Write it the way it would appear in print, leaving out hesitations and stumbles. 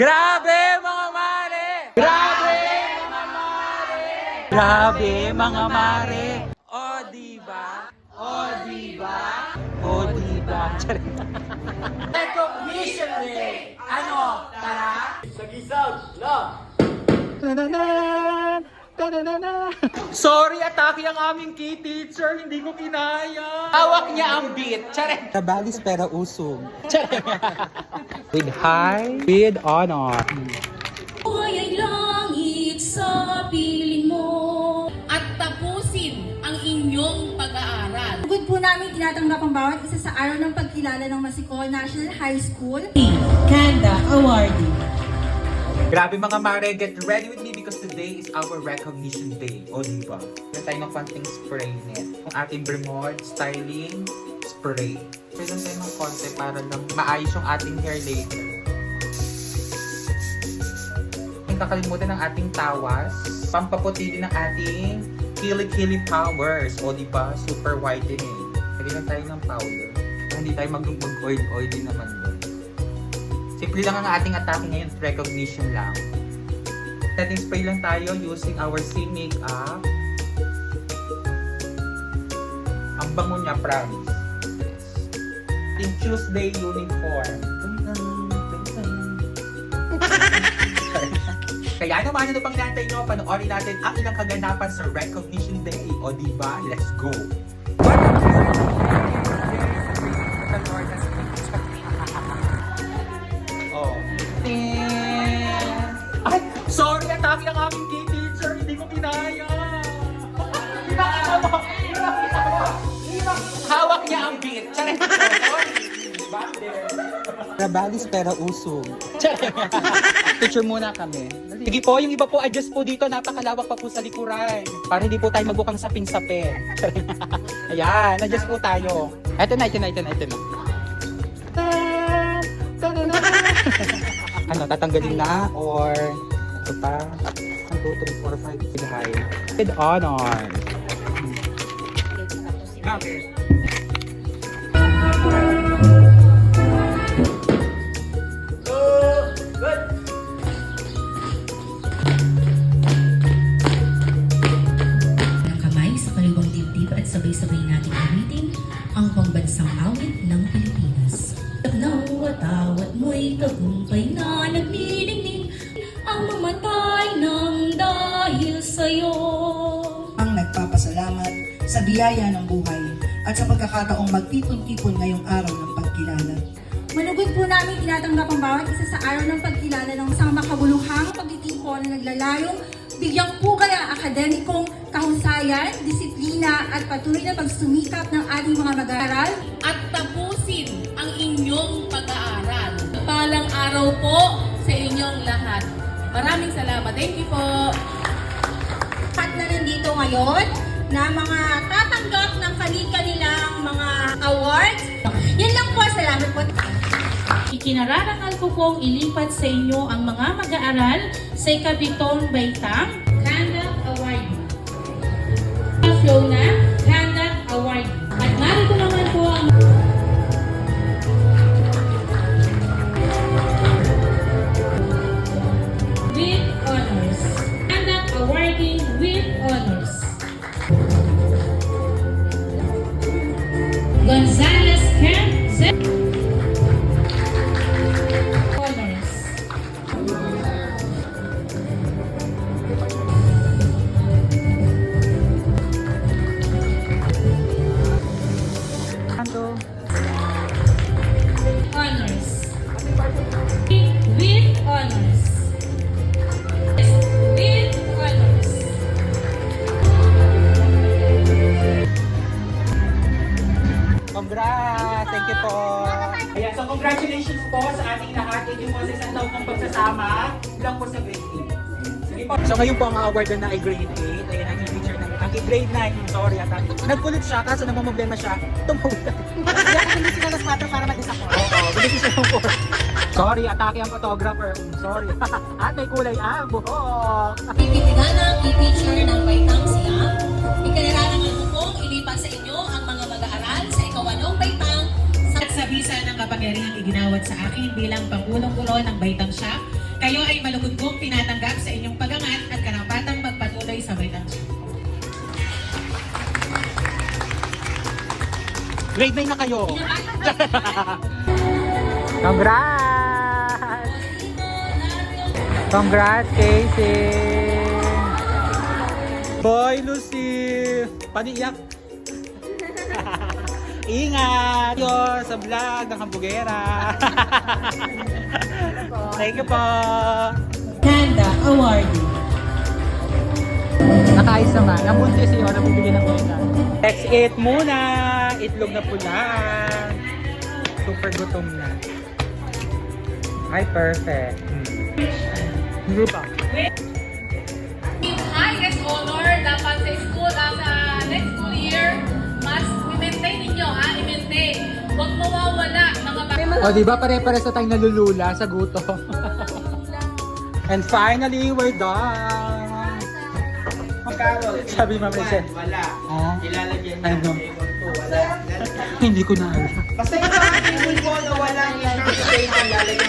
Grabe mga mare! Grabe mga mare! Grabe mga mare! O diba? O diba? O diba? Recognition Day! Ano? Tara? Sorry, atake ang aming key teacher. Hindi ko kinaya. Hawak niya ang beat. Charet. Tabalis pero usog. Charet. With high, with honor. Buhay ay langit sa piling mo at tapusin ang inyong pag-aaral. Good po namin tinatanggap ang bawat isa sa araw ng pagkilala ng Masikol National High School. Kanda Awardee. Grabe mga mare, get ready with me because today is our recognition day. O diba? Meron tayo ng konting spray net. Kung ating Bremord styling spray. Meron tayo ng konti para lang maayos yung ating hair later. Hindi kakalimutan ng ating tawas. Pampaputi din ng ating Kili Powers. O diba? Super whitening. Lagyan lang tayo ng powder. Hindi tayo mag-oil din naman yun. Simple lang ang ating atake ngayon, recognition lang. Setting spray lang tayo using our C Makeup. Ang bango niya, promise. Yes. Ating Tuesday uniform. Kaya naman, ano pang nantay nyo? Panoorin natin ang ilang kaganapan sa Recognition Day. O diba? Let's go! Ay, sorry, atake ang aming key teacher. Hindi ko kinaya. Hawak niya ang beat. Charet. Rabalis pero usog. Picture muna kami. Sige po, yung iba po adjust po dito. Napakalawak pa po sa likuran. Para hindi po tayo magbukang saping-sapin. Ayan, adjust po tayo. Ito na. Ano, tatanggalin na? Or ito pa? 1, 2, 3, 4, 5, 6 high. With honor. Okay. Kamay sa kaliwang dibdib at sabay-sabay nating gamitin ang pambansang awit ng Pilipinas. Nawatawat mo'y tagumpay na nagnilingning ang mamatay ng dahil sa'yo. Ang nagpapasalamat sa biyaya ng buhay at sa pagkakataong magtipon-tipon ngayong araw ng pagkilala. Manugod po namin tinatanggap ang bawat isa sa araw ng pagkilala ng isang makabuluhang pagtitipon na naglalayong bigyang pugay ang akademikong kahusayan, disiplina at patuloy na pagsumikap ng ating mga mag-aaral At tapusin ang inyong pag-aaral. Palang araw po sa inyong lahat. Maraming salamat. Thank you po. at na nandito ngayon na mga tatanggap ng kanilang mga awards. Yan lang po, salamat po. Ikinararangal ko pong ilipat sa inyo ang mga mag-aaral sa ikabitong baitang Conduct Award. Fiona Conduct Award. At narito naman po ang with honors. Conduct Awarding with honors. Gonzales Ken honors. Honors. With honors. With honors. Congrats! Thank you po! Ayan, so congratulations po sa ating lahat. Thank you po sa isang taon ng pagsasama lang po sa grade 8. Sige po. So ngayon po ang award na ay grade 8. Ayan ang teacher ng aking grade 9. Sorry ata. Nagkulit siya kaso namamblema siya. Tumawag. Kaya hindi sila mas 4 para mag-disappoint. Oo, bilis siya ng 4. Sorry, atake ang photographer. Sorry. At may kulay ang buhok. Pipitigan ang i-feature ng Baitang Siam. Ikinararangal ko pong ilipat sa inyo ang mga mag-aaral sa ikawanong Baitang sa bisa ng kapangyarihang iginawad sa akin bilang Pangulong Gulo ng Baitang Siam Kayo ay malugod kong tinatanggap sa inyong pagangat at karapatang magpatuloy sa baitang. Grade 9 na kayo. Congrats! Congrats, Casey! Boy, Lucy! Paniyak! Ingat! Yo, sa vlog ng Hambugera! Thank you po! Kanda Awardee. Nakaayos naman. Namunti siya, nabibigyan ng pera. Let's eat muna! Itlog na pula. Super gutom na. Ay, perfect. Hindi pa. Highest honor dapat sa school sa next school year, must i-maintain ninyo ha, i-maintain. Huwag mawawala mga O, di ba pare-pares na tayong nalulula sa gutom? And finally, we're done! Sabi Ma'am Rachel. Wala. Oh, Ilalagyan I niya know. ng table 2. Wala. Hindi ko na alam. Basta yung mga table ko na walang table, lalagyan